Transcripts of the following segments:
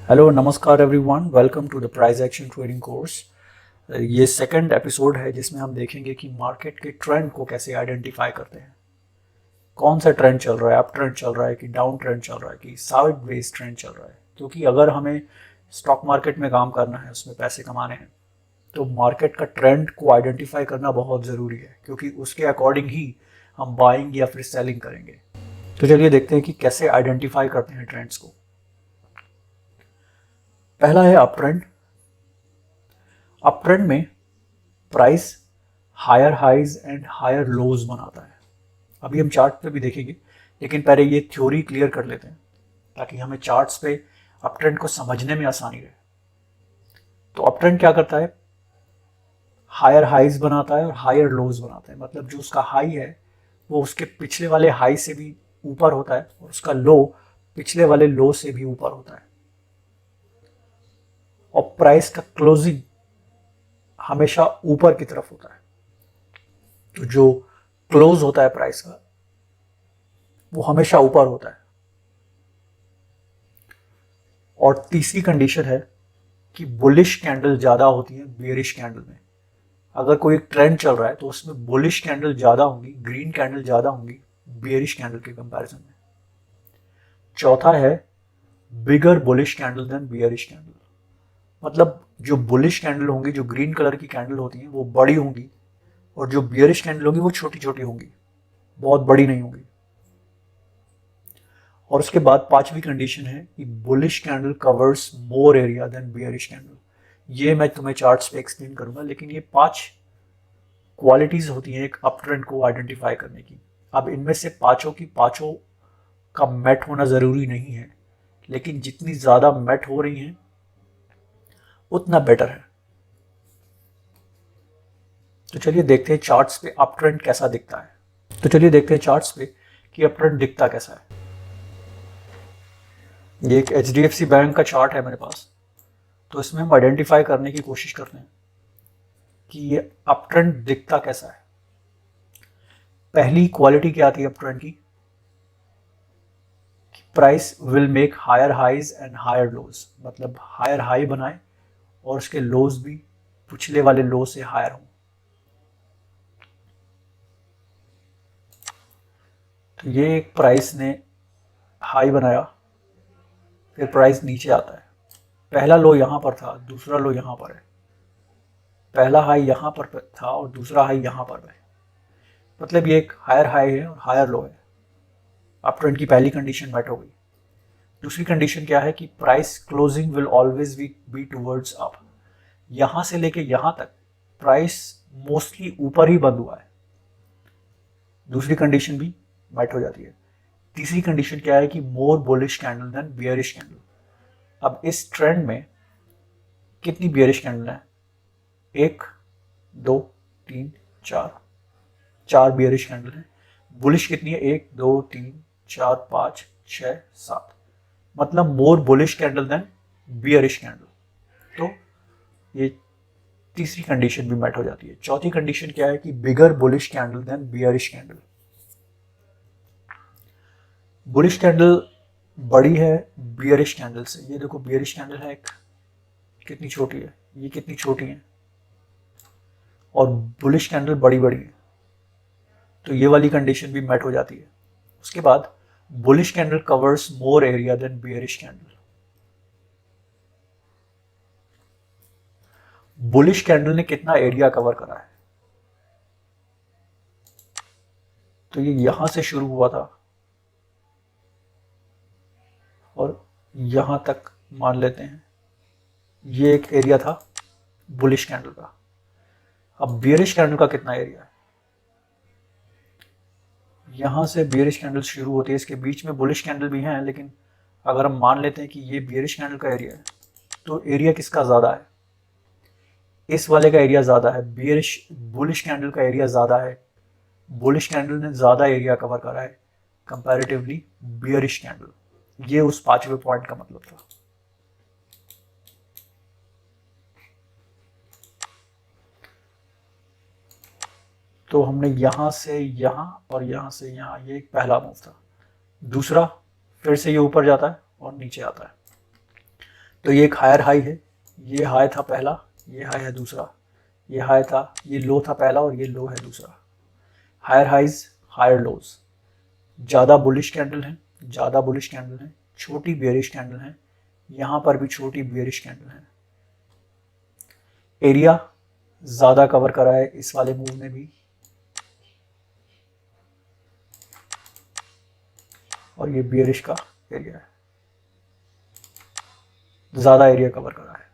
Hello नमस्कार everyone, welcome to the price action trading course. ये second episode है जिसमें हम देखेंगे कि मार्केट के ट्रेंड को कैसे आइडेंटिफाई करते हैं। कौन सा ट्रेंड चल रहा है, अप ट्रेंड चल रहा है कि डाउन ट्रेंड चल रहा है कि साइड वेज ट्रेंड चल रहा है। क्योंकि अगर हमें स्टॉक मार्केट में काम करना है, उसमें पैसे कमाने हैं, तो मार्केट का ट्रेंड को आइडेंटिफाई करना बहुत ज़रूरी है, क्योंकि उसके अकॉर्डिंग ही हम बाइंग या फिर सेलिंग करेंगे। तो चलिए देखते हैं कि कैसे आइडेंटिफाई करते हैं ट्रेंड्स को। पहला है अप ट्रेंड। अप ट्रेंड में price higher highs and higher lows बनाता है। अभी हम चार्ट पे भी देखेंगे, लेकिन पहले ये थ्योरी क्लियर कर लेते हैं ताकि हमें चार्ट्स पे अप ट्रेंड को समझने में आसानी रहे। तो अप ट्रेंड क्या करता है? हायर हाइज बनाता है और हायर लोज बनाता है। मतलब जो उसका हाई है वो उसके पिछले वाले हाई से भी ऊपर होता है और उसका लो पिछले वाले लो से भी ऊपर होता है। और प्राइस का क्लोजिंग हमेशा ऊपर की तरफ होता है। तो जो क्लोज होता है प्राइस का वो हमेशा ऊपर होता है। और तीसरी कंडीशन है कि बुलिश कैंडल ज्यादा होती है बेयरिश कैंडल में। अगर कोई एक ट्रेंड चल रहा है तो उसमें बुलिश कैंडल ज्यादा होंगी, ग्रीन कैंडल ज्यादा होंगी बेयरिश कैंडल के कंपैरिजन में। चौथा है bigger bullish candle than bearish candle. मतलब जो बुलिश कैंडल होंगी, जो ग्रीन कलर की कैंडल होती हैं वो बड़ी होंगी, और जो बियरिश कैंडल होंगी वो छोटी छोटी होंगी, बहुत बड़ी नहीं होंगी। और उसके बाद पांचवी कंडीशन है कि bullish candle covers more area than bearish candle. ये मैं तुम्हें चार्ट्स पे एक्सप्लेन करूंगा, लेकिन ये 5 क्वालिटीज होती हैं एक अप ट्रेंड को आइडेंटिफाई करने की। अब इनमें से पांचों की पांचों का मैट होना जरूरी नहीं है, लेकिन जितनी ज्यादा मैट हो रही हैं उतना बेटर है। तो चलिए देखते हैं चार्ट्स पे अप ट्रेंड कैसा दिखता है। तो चलिए देखते हैं चार्ट्स पे कि अप ट्रेंड दिखता कैसा है। ये एक HDFC बैंक का चार्ट है मेरे पास। तो इसमें हम आइडेंटिफाई करने की कोशिश करते हैं कि ये अप ट्रेंड दिखता कैसा है। पहली क्वालिटी क्या आती है अप ट्रेंड की? Price will make higher highs and higher lows. मतलब हायर हाई बनाए और उसके लोज भी पिछले वाले लो से हायर हों। तो ये एक प्राइस ने हाई बनाया, फिर प्राइस नीचे आता है। पहला लो यहां पर था, दूसरा लो यहां पर है। पहला हाई यहां पर था और दूसरा हाई यहां पर है। मतलब ये एक हायर हाई है और हायर लो है। अप ट्रेंड की पहली कंडीशन मैट हो गई। दूसरी कंडीशन क्या है कि price closing will always be towards up. यहां से लेके यहां तक प्राइस मोस्टली ऊपर ही बंद हुआ है। दूसरी कंडीशन भी मैट हो जाती है। तीसरी कंडीशन क्या है कि more bullish candle than bearish candle. अब इस ट्रेंड में कितनी बियरिश कैंडल है? 1 2 3 4, 4 बियरिश कैंडल है। बुलिश कितनी है? 1 2 3 4 5 6 7। मतलब more bullish candle than bearish candle. तो ये तीसरी कंडीशन भी मैट हो जाती है। चौथी कंडीशन क्या है कि bigger bullish candle than bearish candle. Bullish candle बड़ी है बियरिश कैंडल से। ये देखो बियरिश कैंडल है एक, कितनी छोटी है, ये कितनी छोटी है, और बुलिश कैंडल बड़ी बड़ी है। तो ये वाली कंडीशन भी मैट हो जाती है। उसके बाद bullish candle covers more area than bearish candle. Bullish candle ने कितना एरिया कवर करा है? तो ये यहां से शुरू हुआ था और यहां तक मान लेते हैं ये एक एरिया था बुलिश कैंडल का। अब बियरिश कैंडल का कितना एरिया है? यहां से बियरिश कैंडल शुरू होती है, इसके बीच में बुलिश कैंडल भी हैं, लेकिन अगर हम मान लेते हैं कि ये बियरिश कैंडल का एरिया है, तो एरिया किसका ज्यादा है? इस वाले का एरिया ज्यादा है। बियरिश बुलिश कैंडल का एरिया ज्यादा है। बुलिश कैंडल ने ज्यादा एरिया कवर करा है कंपैरेटिवली बियरिश कैंडल। ये उस पांचवें पॉइंट का मतलब था। तो हमने यहां से यहां और यहां से यहां, ये एक पहला मूव था। दूसरा, फिर से ये ऊपर जाता है और नीचे आता है। तो ये एक हायर हाई है, ये हाई था पहला, ये हाई है दूसरा, ये हाई था, ये लो था पहला और ये लो है दूसरा। हायर हाइज हायर लोज, ज़्यादा बुलिश कैंडल है, ज़्यादा बुलिश कैंडल है, छोटी बेयरिश कैंडल है, यहाँ पर भी छोटी बेयरिश कैंडल है। एरिया ज़्यादा कवर करा है इस वाले मूव में भी, और ये बेयरिश का एरिया है, ज़्यादा एरिया कवर करा है।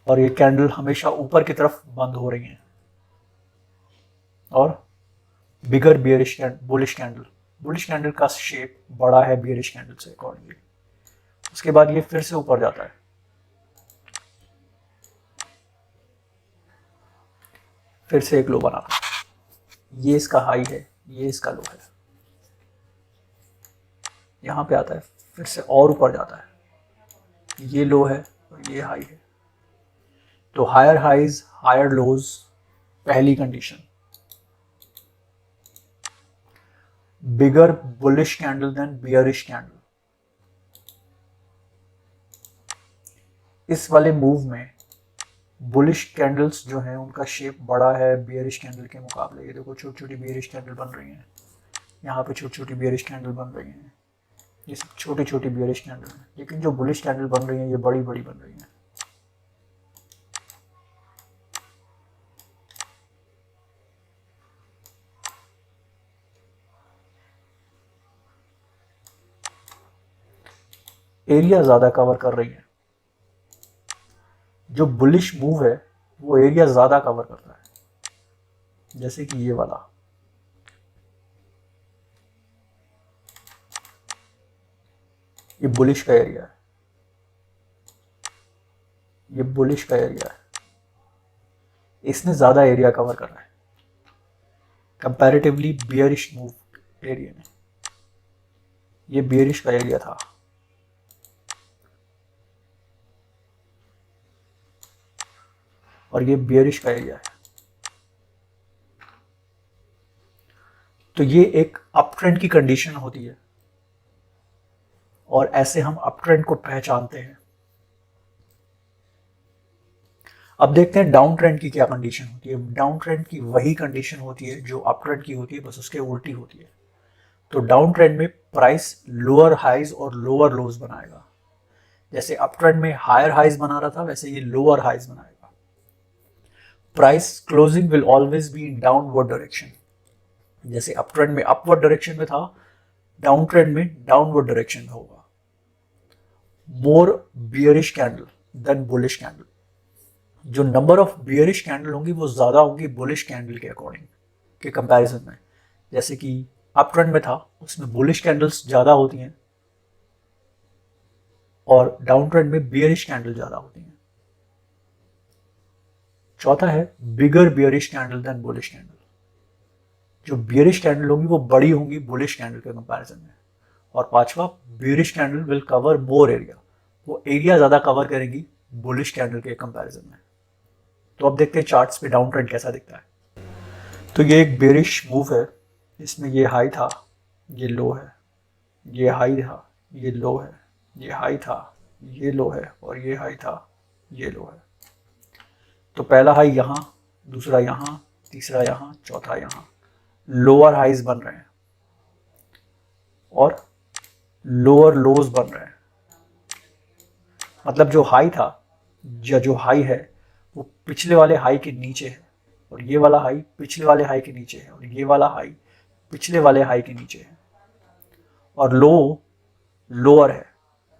और ये कैंडल हमेशा ऊपर की तरफ बंद हो रही हैं, और bigger bearish bullish candle, bullish candle का शेप बड़ा है बियरिश कैंडल से अकॉर्डिंगली। उसके बाद ये फिर से ऊपर जाता है, फिर से एक लो बनाता है, ये इसका हाई है, ये इसका लो है, यहाँ पे आता है, फिर से और ऊपर जाता है, ये लो है और ये हाई है। तो हायर हाइज हायर लोज पहली condition. Bigger bullish candle than bearish candle. इस वाले मूव में बुलिश कैंडल्स जो हैं उनका शेप बड़ा है बियरिश कैंडल के मुकाबले। ये देखो छोटी छोटी बियरिश कैंडल बन रही हैं, यहाँ पे छोटी छोटी बियरिश कैंडल बन रही हैं, ये सब छोटी छोटी बियरिश कैंडल हैं, लेकिन जो बुलिश कैंडल बन रही हैं ये बड़ी बड़ी बन रही हैं। एरिया ज़्यादा कवर कर रही है, जो बुलिश मूव है वो एरिया ज़्यादा कवर कर रहा है, जैसे कि ये वाला, ये बुलिश का एरिया है, ये बुलिश का एरिया है, इसने ज़्यादा एरिया कवर कर रहा है कंपैरेटिवली बियरिश मूव एरिया में। ये बियरिश का एरिया था, और ये बियरिश का एरिया है। तो ये एक अप ट्रेंड की कंडीशन होती है, और ऐसे हम अप ट्रेंड को पहचानते हैं। अब देखते हैं डाउन ट्रेंड की क्या कंडीशन होती है। डाउन ट्रेंड की वही कंडीशन होती है जो अप ट्रेंड की होती है, बस उसके उल्टी होती है। तो डाउन ट्रेंड में प्राइस लोअर हाइज और लोअर लोज बनाएगा। जैसे अप ट्रेंड में हायर हाइज बना रहा था, वैसे ये लोअर हाइज बनाएगा। Price closing will always be in downward direction. जैसे अप ट्रेंड में अपवर्ड डायरेक्शन में था, डाउन ट्रेंड में डाउनवर्ड डायरेक्शन में होगा। More bearish candle than bullish candle. जो नंबर ऑफ बियरिश कैंडल होंगी वो ज्यादा होंगी बुलिश कैंडल के अकॉर्डिंग के कंपैरिजन में। जैसे कि अप ट्रेंड में था उसमें बुलिश कैंडल्स ज्यादा होती हैं, और डाउन ट्रेंड में बियरिश कैंडल ज्यादा होती हैं। चौथा है bigger bearish candle than bullish candle. जो बियरिश कैंडल होंगी वो बड़ी होंगी बुलिश कैंडल के कंपैरिजन में। और पांचवा, bearish candle will cover more area. वो एरिया ज्यादा कवर करेंगी बुलिश कैंडल के कंपैरिजन में। तो अब देखते हैं चार्ट्स पे डाउन ट्रेंड कैसा दिखता है। तो ये एक बेरिश मूव है, इसमें ये हाई था, ये लो है, ये हाई था, ये लो है, ये हाई था, ये लो है, और ये हाई था, ये लो है। तो पहला हाई यहाँ, दूसरा यहाँ, तीसरा यहाँ, चौथा यहाँ। लोअर हाइज बन रहे हैं और लोअर लोज बन रहे हैं। मतलब जो हाई था या जो हाई है वो पिछले वाले हाई के नीचे है, और ये वाला हाई पिछले वाले हाई के नीचे है, और ये वाला हाई पिछले वाले हाई के नीचे है। और लो लोअर है,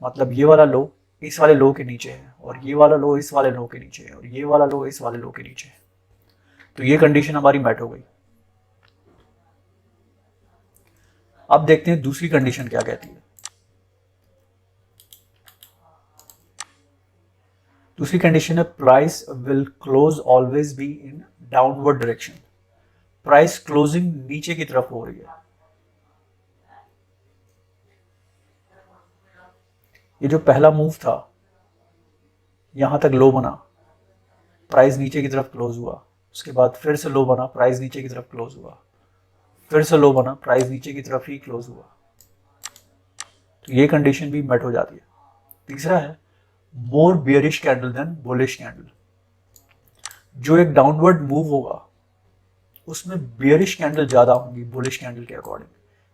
मतलब ये वाला लो इस वाले लो के नीचे है, और ये वाला लो इस वाले लो के नीचे है, और ये वाला लो इस वाले लो के नीचे है। तो ये कंडीशन हमारी मैट हो गई। अब देखते हैं दूसरी कंडीशन क्या कहती है। दूसरी कंडीशन है price will close always be in downward direction. Price closing नीचे की तरफ हो रही है। ये जो पहला मूव था यहां तक लो बना, प्राइस नीचे की तरफ क्लोज हुआ, उसके बाद फिर से लो बना, प्राइस नीचे की तरफ क्लोज हुआ, फिर से लो बना, प्राइस नीचे की तरफ ही क्लोज हुआ। तो ये कंडीशन भी मेट हो जाती है। तीसरा है more bearish candle than bullish candle. जो एक डाउनवर्ड मूव होगा उसमें बियरिश कैंडल ज्यादा होंगी बुलिश कैंडल के अकॉर्डिंग।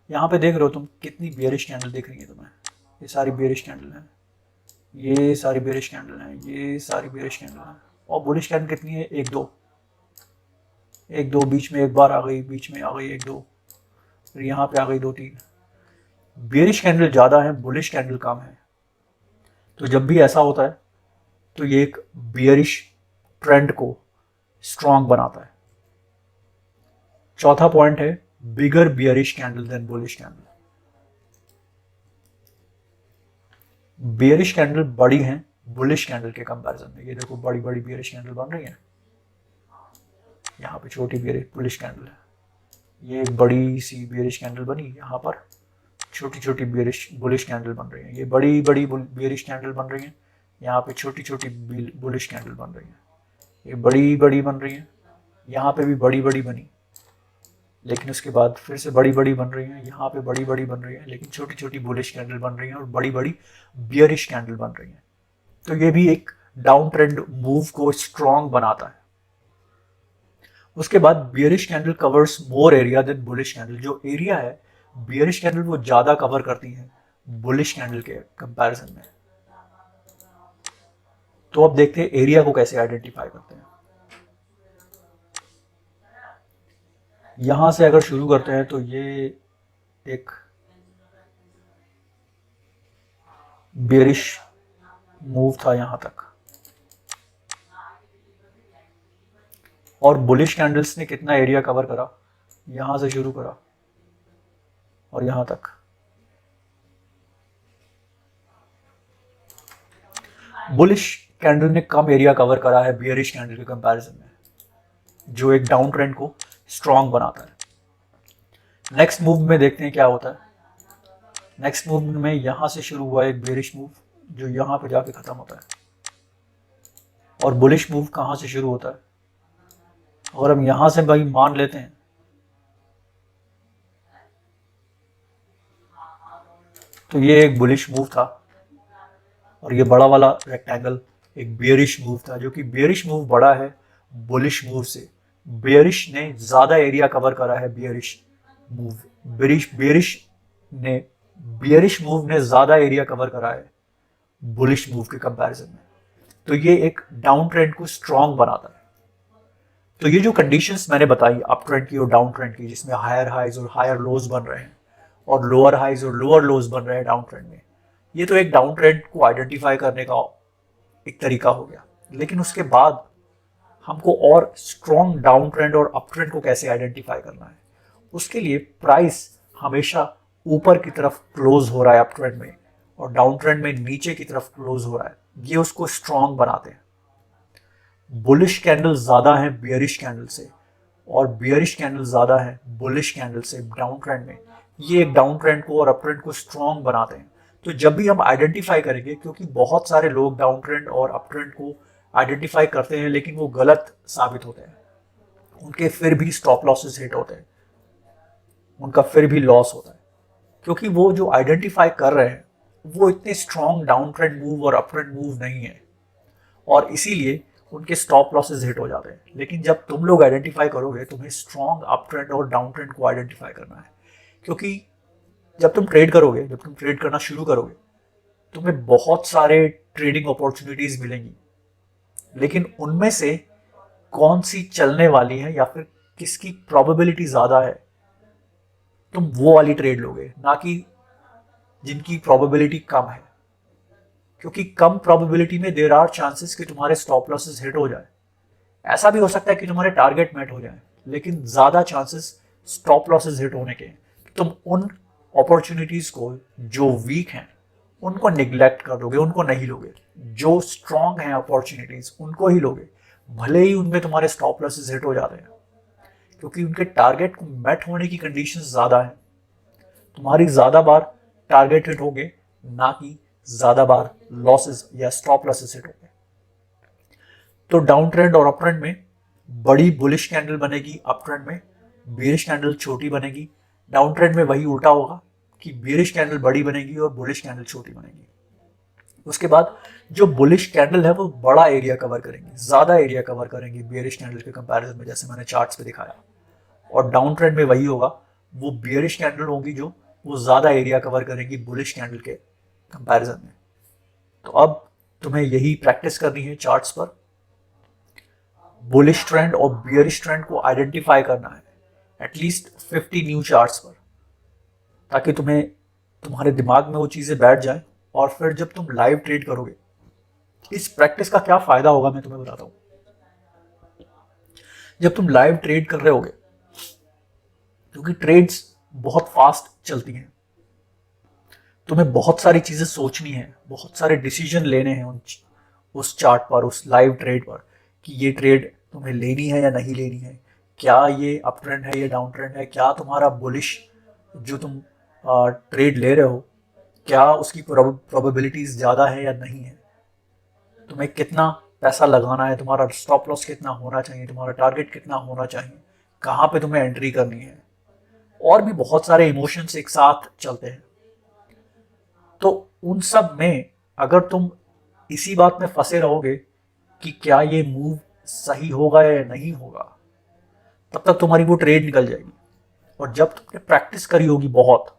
यहाँ पे देख रहे हो तुम कितनी बियरिश कैंडल दिख रही है तुम्हें, ये सारी बियरिश कैंडल है, ये सारी बियरिश कैंडल है, ये सारी बियरिश कैंडल है। और बुलिश कैंडल कितनी है, एक दो, एक दो, बीच में एक बार आ गई, बीच में आ गई एक दो, फिर यहाँ पे आ गई दो तीन। बियरिश कैंडल ज्यादा है, बुलिश कैंडल कम है। तो जब भी ऐसा होता है तो ये एक बियरिश ट्रेंड को स्ट्रॉन्ग बनाता है। चौथा पॉइंट है bigger bearish candle than bullish candle. Bearish candle बड़ी हैं बुलिश कैंडल के कंपैरिजन में। ये देखो बड़ी बड़ी बियरिश कैंडल बन रही है, यहाँ पे छोटी बुलिश कैंडल है, ये एक बड़ी सी बियरिश कैंडल बनी, यहाँ पर छोटी छोटी बुलिश कैंडल बन रही है। ये बड़ी बड़ी बियरिश कैंडल बन रही है, यहाँ पे छोटी छोटी बुलिश कैंडल बन रही है। ये बड़ी बड़ी बन रही है, यहाँ पे भी बड़ी बड़ी बनी, लेकिन उसके बाद फिर से बड़ी बड़ी बन रही है, यहाँ पे बड़ी बड़ी बन रही है, लेकिन छोटी छोटी बुलिश कैंडल बन रही है और बड़ी बड़ी बियरिश कैंडल बन रही है। तो ये भी एक डाउन ट्रेंड मूव को स्ट्रॉन्ग बनाता है। उसके बाद bearish candle covers more area than bullish candle. जो एरिया है बियरिश कैंडल वो ज्यादा कवर करती है बुलिश कैंडल के कंपैरिजन में। तो अब देखते हैं एरिया को कैसे आइडेंटिफाई करते हैं। यहां से अगर शुरू करते हैं तो ये एक बियरिश मूव था यहां तक, और बुलिश कैंडल्स ने कितना एरिया कवर करा, यहां से शुरू करा और यहां तक। बुलिश कैंडल ने कम एरिया कवर करा है बियरिश कैंडल के कंपैरिजन में, जो एक डाउन ट्रेंड को स्ट्रॉन्ग बनाता है। नेक्स्ट मूव में देखते हैं क्या होता है। नेक्स्ट मूव में यहां से शुरू हुआ एक बियरिश मूव जो यहां पे जाके खत्म होता है, और बुलिश मूव कहां से शुरू होता है। और हम यहां से भाई मान लेते हैं तो ये एक बुलिश मूव था, और ये बड़ा वाला रेक्टेंगल एक बियरिश मूव था, जो कि बियरिश मूव बड़ा है बुलिश मूव से। बियरिश ने ज्यादा एरिया कवर करा है बियरिश मूव ने ज्यादा एरिया कवर करा है बुलिश मूव के कंपैरिजन में। तो ये एक डाउन ट्रेंड को स्ट्रॉन्ग बनाता है। तो ये जो कंडीशंस मैंने बताई अप ट्रेंड की और डाउन ट्रेंड की, जिसमें हायर हाइज और हायर लोज बन रहे हैं और लोअर हाइज और लोअर लोज बन रहे हैं डाउन ट्रेंड में, ये तो एक डाउन ट्रेंड को आइडेंटिफाई करने का एक तरीका हो गया। लेकिन उसके बाद हमको और स्ट्रॉन्ग डाउन ट्रेंड और अप ट्रेंड को कैसे आइडेंटिफाई करना है, उसके लिए प्राइस हमेशा ऊपर की तरफ क्लोज हो रहा है अप ट्रेंड में और डाउन ट्रेंड में नीचे की तरफ क्लोज हो रहा है, ये उसको स्ट्रॉन्ग बनाते हैं। बुलिश कैंडल ज्यादा है बियरिश कैंडल से और बियरिश कैंडल ज्यादा है बुलिश कैंडल से डाउन ट्रेंड में, ये एक डाउन ट्रेंड को और अप ट्रेंड को स्ट्रॉन्ग बनाते हैं। तो जब भी हम आइडेंटिफाई करेंगे, क्योंकि बहुत सारे लोग डाउन ट्रेंड और अप ट्रेंड को आइडेंटिफाई करते हैं लेकिन वो गलत साबित होते हैं, उनके फिर भी स्टॉप लॉसेस हिट होते हैं, उनका फिर भी लॉस होता है, क्योंकि वो जो आइडेंटिफाई कर रहे हैं वो इतने स्ट्रॉन्ग डाउन ट्रेंड मूव और अप ट्रेंड मूव नहीं है, और इसीलिए उनके स्टॉप लॉसेस हिट हो जाते हैं। लेकिन जब तुम लोग आइडेंटिफाई करोगे, तुम्हें स्ट्रॉन्ग अप ट्रेंड और डाउन ट्रेंड को आइडेंटिफाई करना है, क्योंकि जब तुम ट्रेड करोगे, जब तुम ट्रेड करना शुरू करोगे, तुम्हें बहुत सारे ट्रेडिंग अपॉर्चुनिटीज मिलेंगी, लेकिन उनमें से कौन सी चलने वाली है या फिर किसकी प्रोबेबिलिटी ज्यादा है, तुम वो वाली ट्रेड लोगे, ना कि जिनकी प्रोबेबिलिटी कम है। क्योंकि कम प्रोबेबिलिटी में देयर आर चांसेस कि तुम्हारे स्टॉप लॉसेस हिट हो जाए। ऐसा भी हो सकता है कि तुम्हारे टारगेट मेट हो जाए, लेकिन ज्यादा चांसेस स्टॉप लॉसेस हिट होने के। तुम उन अपॉर्चुनिटीज को जो वीक हैं उनको निग्लेक्ट कर दोगे, उनको नहीं लोगे। जो स्ट्रॉन्ग हैं अपॉर्चुनिटीज उनको ही लोगे, भले ही उनमें तुम्हारे स्टॉप लॉसेस हिट हो जाते हैं, क्योंकि उनके टारगेट को मेट होने की कंडीशंस ज्यादा है। तुम्हारी ज्यादा बार टारगेट हिट होंगे, ना कि ज्यादा बार लॉसेस या स्टॉप लॉसेस हिट होंगे। तो डाउन ट्रेंड और अप ट्रेंड में बड़ी बुलिश कैंडल बनेगी, अप ट्रेंड में बेरिश कैंडल छोटी बनेगी। डाउन ट्रेंड में वही उल्टा होगा कि बेरिश कैंडल बड़ी बनेगी और बुलिश कैंडल छोटी बनेगी। उसके बाद जो बुलिश कैंडल है वो बड़ा एरिया कवर करेंगी, ज्यादा एरिया कवर करेंगी बेरिश कैंडल के कंपैरिजन में, जैसे मैंने चार्ट्स पे दिखाया। और डाउन ट्रेंड में वही होगा, वो बेरिश कैंडल होंगी जो वो ज्यादा एरिया कवर करेंगी बुलिश कैंडल के कंपैरिजन में। तो अब तुम्हें यही प्रैक्टिस करनी है चार्ट्स पर, बुलिश ट्रेंड और बियरिश ट्रेंड को आइडेंटिफाई करना है एटलीस्ट 50 न्यू चार्ट्स पर, ताकि तुम्हें तुम्हारे दिमाग में वो चीजें बैठ जाए। और फिर जब तुम लाइव ट्रेड करोगे, इस प्रैक्टिस का क्या फायदा होगा मैं तुम्हें बताता हूं। जब तुम लाइव ट्रेड कर रहे होगे, क्योंकि ट्रेड्स बहुत फास्ट चलती हैं, तुम्हें बहुत सारी चीजें सोचनी है, बहुत सारे डिसीजन लेने हैं उस चार्ट पर, उस लाइव ट्रेड पर, कि ये ट्रेड तुम्हें लेनी है या नहीं लेनी है, क्या ये अप ट्रेंड है या डाउन ट्रेंड है, क्या तुम्हारा बुलिश जो तुम ट्रेड ले रहे हो क्या उसकी प्रोबेबिलिटीज ज़्यादा है या नहीं है, तुम्हें कितना पैसा लगाना है, तुम्हारा स्टॉप लॉस कितना होना चाहिए, तुम्हारा टारगेट कितना होना चाहिए, कहाँ पे तुम्हें एंट्री करनी है, और भी बहुत सारे इमोशंस एक साथ चलते हैं। तो उन सब में अगर तुम इसी बात में फंसे रहोगे कि क्या ये मूव सही होगा या नहीं होगा, तब तक तुम्हारी वो ट्रेड निकल जाएगी। और जब तुमने प्रैक्टिस करी होगी बहुत,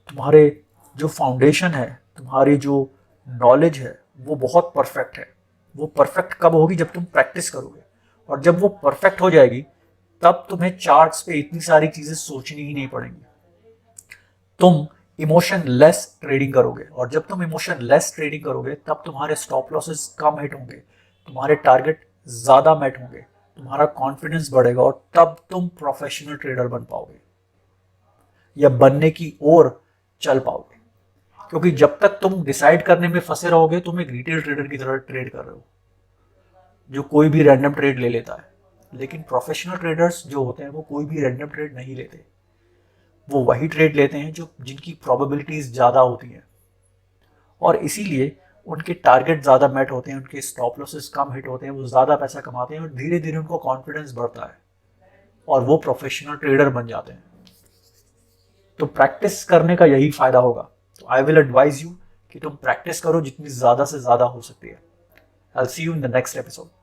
तुम्हारे जो फाउंडेशन है, तुम्हारी जो नॉलेज है वो बहुत परफेक्ट है। वो परफेक्ट कब होगी? जब तुम प्रैक्टिस करोगे। और जब वो परफेक्ट हो जाएगी तब तुम्हें चार्ट्स पे इतनी सारी चीजें सोचनी ही नहीं पड़ेंगी, तुम इमोशन लेस ट्रेडिंग करोगे। और जब तुम इमोशन लेस ट्रेडिंग करोगे तब तुम्हारे स्टॉप लॉसेस कम हिट होंगे, तुम्हारे टारगेट ज्यादा मेट होंगे, तुम्हारा कॉन्फिडेंस बढ़ेगा और तब तुम प्रोफेशनल ट्रेडर बन पाओगे या बनने की ओर चल पाओगे। क्योंकि जब तक तुम डिसाइड करने में फंसे रहोगे तुम एक रिटेल ट्रेडर की तरह ट्रेड कर रहे हो, जो कोई भी रैंडम ट्रेड ले लेता है। लेकिन प्रोफेशनल ट्रेडर्स जो होते हैं वो कोई भी रैंडम ट्रेड नहीं लेते, वो वही ट्रेड लेते हैं जो जिनकी प्रोबेबिलिटीज ज़्यादा होती हैं, और इसीलिए उनके टारगेट ज़्यादा मेट होते हैं, उनके स्टॉप लॉसेस कम हिट होते हैं, वो ज़्यादा पैसा कमाते हैं और धीरे धीरे उनको कॉन्फिडेंस बढ़ता है और वो प्रोफेशनल ट्रेडर बन जाते हैं। तो प्रैक्टिस करने का यही फायदा होगा। तो आई विल एडवाइज यू कि तुम प्रैक्टिस करो जितनी ज़्यादा से ज़्यादा हो सकती है। I will see you in the next episode.